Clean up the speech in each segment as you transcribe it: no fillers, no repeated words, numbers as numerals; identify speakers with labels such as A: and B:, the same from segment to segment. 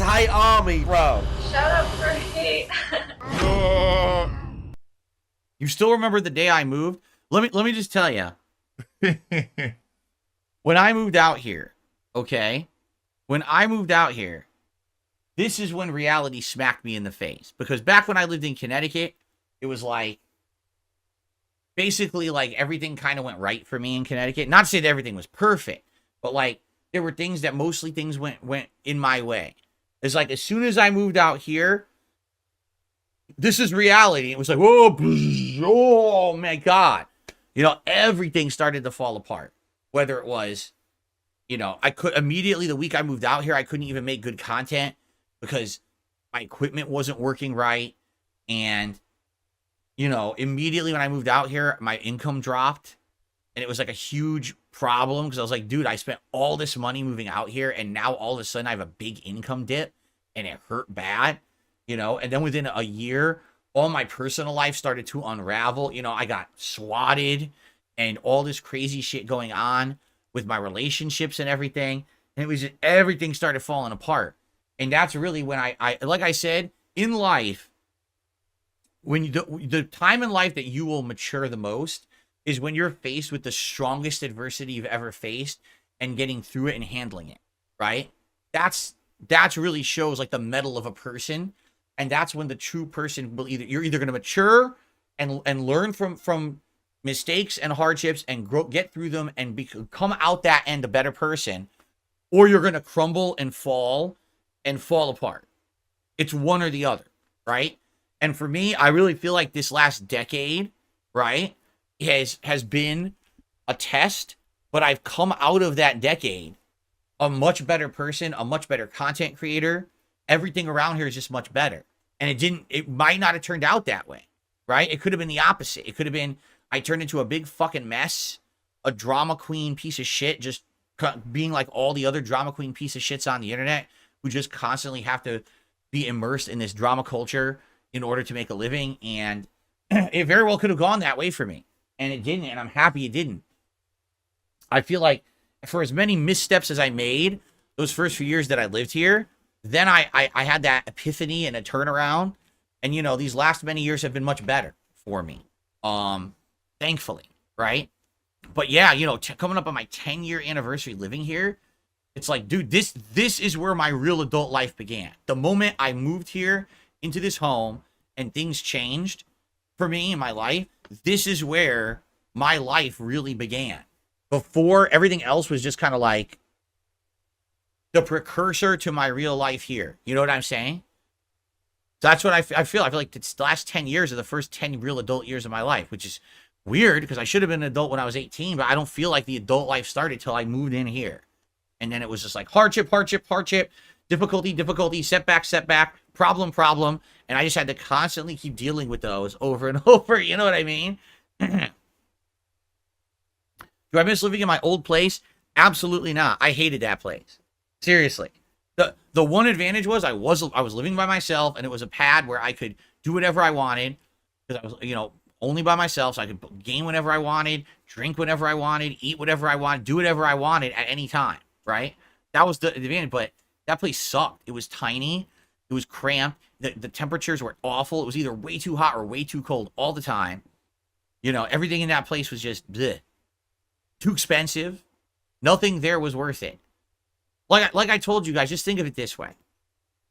A: anti army, bro.
B: Shut up, Frankie.
C: You still remember the day I moved? Let me just tell you. When I moved out here, okay? When I moved out here, this is when reality smacked me in the face. Because back when I lived in Connecticut, it was like, basically like everything kind of went right for me in Connecticut. Not to say that everything was perfect, but like there were things that mostly things went in my way. It's like as soon as I moved out here, this is reality. It was like, whoa, oh my God. You know, everything started to fall apart. Whether it was, you know, I could immediately the week I moved out here, I couldn't even make good content because my equipment wasn't working right. And, you know, immediately when I moved out here, my income dropped. And it was like a huge problem because I was like, dude, I spent all this money moving out here. And now all of a sudden I have a big income dip and it hurt bad, you know. And then within a year, all my personal life started to unravel. You know, I got swatted and all this crazy shit going on with my relationships and everything. And it was just, everything started falling apart. And that's really when I like I said, in life, when you, the time in life that you will mature the most is when you're faced with the strongest adversity you've ever faced and getting through it and handling it, right? That's really shows like the mettle of a person. And that's when the true person will you're either going to mature and learn from mistakes and hardships and grow, get through them and come out that end a better person, or you're going to crumble and fall apart. It's one or the other, right? And for me, I really feel like this last decade, right, has been a test, but I've come out of that decade a much better person, a much better content creator. Everything around here is just much better. And it might not have turned out that way, right? It could have been the opposite. It could have been, I turned into a big fucking mess, a drama queen piece of shit, just being like all the other drama queen piece of shits on the internet who just constantly have to be immersed in this drama culture in order to make a living. And it very well could have gone that way for me. And it didn't, and I'm happy it didn't. I feel like for as many missteps as I made those first few years that I lived here, then I had that epiphany and a turnaround. And, you know, these last many years have been much better for me. Thankfully, right? But yeah, you know, coming up on my 10-year anniversary living here, it's like, dude, this is where my real adult life began. The moment I moved here into this home and things changed for me in my life, this is where my life really began. Before, everything else was just kind of like the precursor to my real life here. You know what I'm saying? That's what I feel. I feel like the last 10 years are the first 10 real adult years of my life, which is weird because I should have been an adult when I was 18, but I don't feel like the adult life started till I moved in here. And then it was just like hardship, difficulty, setback, problem. And I just had to constantly keep dealing with those over and over. You know what I mean? Do I miss living in my old place? Absolutely not. I hated that place. Seriously. The one advantage was I was living by myself, and it was a pad where I could do whatever I wanted because I was, you know, only by myself, so I could game whenever I wanted, drink whenever I wanted, eat whatever I wanted, do whatever I wanted at any time, right? That was the advantage, but that place sucked. It was tiny. It was cramped. The temperatures were awful. It was either way too hot or way too cold all the time. You know, everything in that place was just bleh. Too expensive. Nothing there was worth it. Like I told you guys, just think of it this way.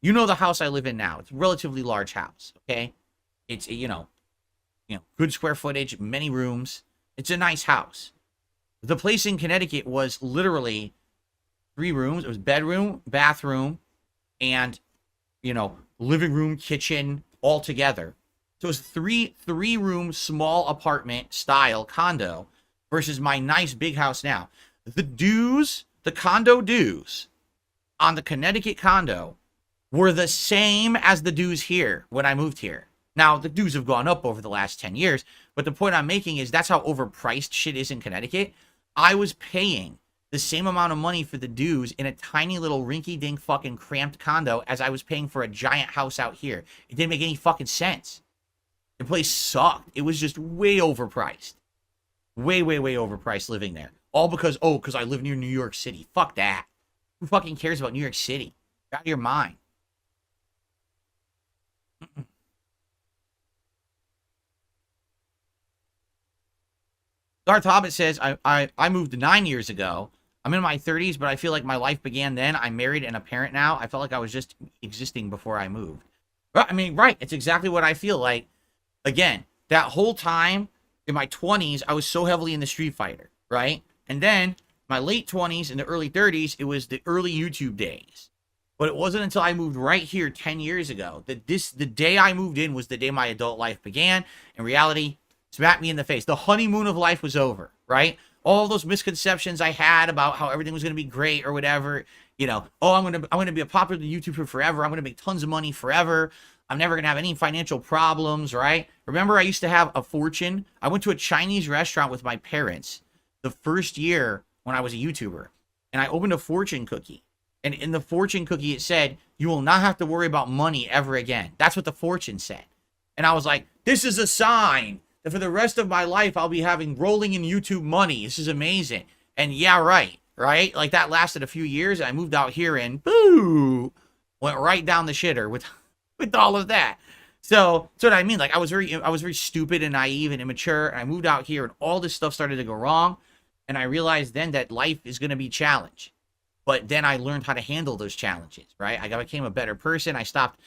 C: You know the house I live in now. It's a relatively large house, okay? It's, you know, good square footage, many rooms. It's a nice house. The place in Connecticut was literally 3 rooms. It was bedroom, bathroom, and, you know, living room, kitchen, all together. So it was three room, small apartment style condo versus my nice big house now. The condo dues on the Connecticut condo were the same as the dues here when I moved here. Now, the dues have gone up over the last 10 years, but the point I'm making is that's how overpriced shit is in Connecticut. I was paying the same amount of money for the dues in a tiny little rinky-dink fucking cramped condo as I was paying for a giant house out here. It didn't make any fucking sense. The place sucked. It was just way overpriced. Way overpriced living there. All because I live near New York City. Fuck that. Who fucking cares about New York City? Get out of your mind. Darth Hobbit says, I moved 9 years ago. I'm in my 30s, but I feel like my life began then. I'm married and a parent now. I felt like I was just existing before I moved. I mean, right. It's exactly what I feel like. Again, that whole time in my 20s, I was so heavily in the Street Fighter, right? And then my late 20s and the early 30s, it was the early YouTube days. But it wasn't until I moved right here 10 years ago that the day I moved in was the day my adult life began. In reality, smacked me in the face. The honeymoon of life was over, right? All those misconceptions I had about how everything was going to be great or whatever, oh, I'm going to be a popular YouTuber forever. I'm going to make tons of money forever. I'm never going to have any financial problems, right? Remember, I used to have a fortune. I went to a Chinese restaurant with my parents the first year when I was a YouTuber, and I opened a fortune cookie. And in the fortune cookie, it said, you will not have to worry about money ever again. That's what the fortune said. And I was like, this is a sign that for the rest of my life, I'll be having rolling in YouTube money. This is amazing. And yeah, right? Like that lasted a few years. I moved out here and boo, went right down the shitter with all of that. So that's what I mean. Like I was very stupid and naive and immature. And I moved out here and all this stuff started to go wrong. And I realized then that life is going to be challenged. But then I learned how to handle those challenges, right? I became a better person. I stopped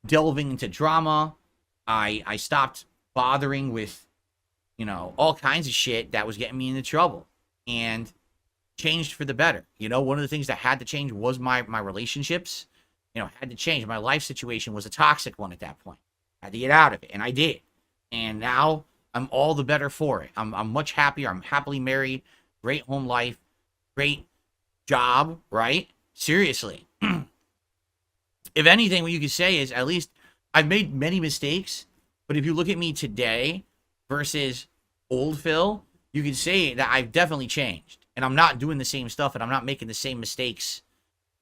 C: delving into drama. I stopped bothering with, all kinds of shit that was getting me into trouble, and changed for the better. One of the things that had to change was my relationships. Had to change. My life situation was a toxic one at that point. I had to get out of it, and I did. And now I'm all the better for it. I'm much happier. I'm happily married. Great home life. Great job, right? Seriously. If anything, what you could say is at least I've made many mistakes, but if you look at me today versus old Phil, you can say that I've definitely changed, and I'm not doing the same stuff, and I'm not making the same mistakes,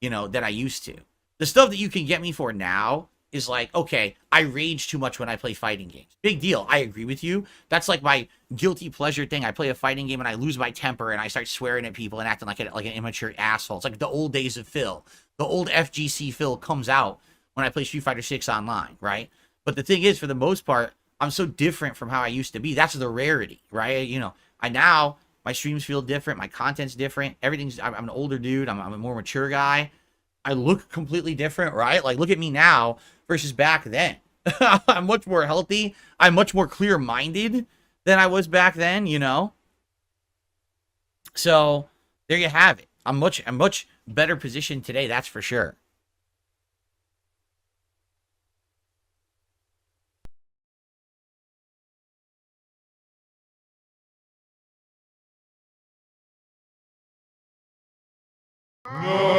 C: that I used to. The stuff that you can get me for now is like, okay, I rage too much when I play fighting games. Big deal. I agree with you. That's like my guilty pleasure thing. I play a fighting game and I lose my temper and I start swearing at people and acting like an immature asshole. It's like the old days of Phil. The old FGC Phil comes out when I play Street Fighter 6 online, right? But the thing is, for the most part, I'm so different from how I used to be. That's the rarity, right? My streams feel different. My content's different. I'm an older dude. I'm a more mature guy. I look completely different, right? Like, look at me now versus back then. I'm much more healthy. I'm much more clear-minded than I was back then, So, there you have it. I'm much better positioned today, that's for sure.
A: No.